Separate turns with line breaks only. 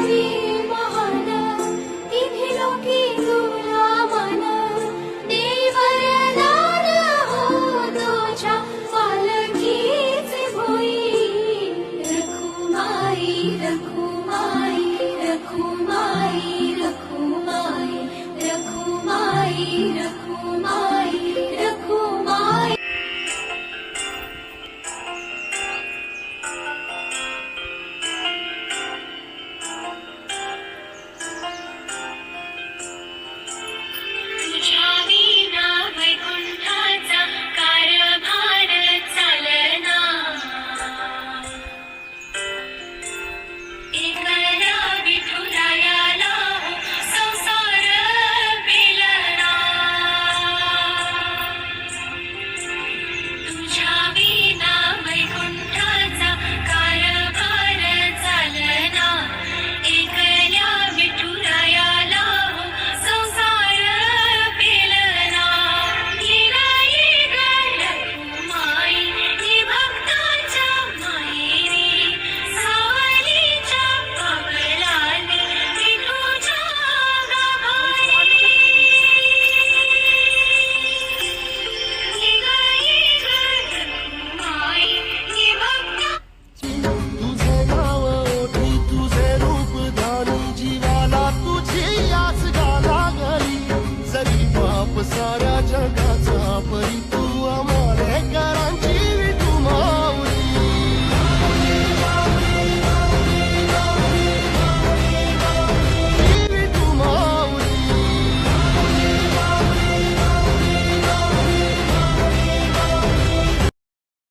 देवी महान तिथे लोकी तुला मन देई वरदान हो तुझ्या पालखीचे भोई रखुमाई रखुमाई रखुमाई रखुमाई रखुमाई रखुमाई रखुमाई तुझ्या विना वैकुंठाचा कारभार चालना एकल्या विठुरायाला संसार पेलना तुझ्या विना वैकुंठाचा कारभार चालना एकल्या विठुरायाला संसार पेलना लीलाई ग रखुमाई ही भक्ताच्या मायेरी सावलीच्या पवलाने विठूच्या गाभारी लीलाई ग रखुमाई ही भक्ता
तुझे नाव ओठी तुझे रूप धारून जीवाला तुझी आस घाला गली जरी बाप साऱ्या जगा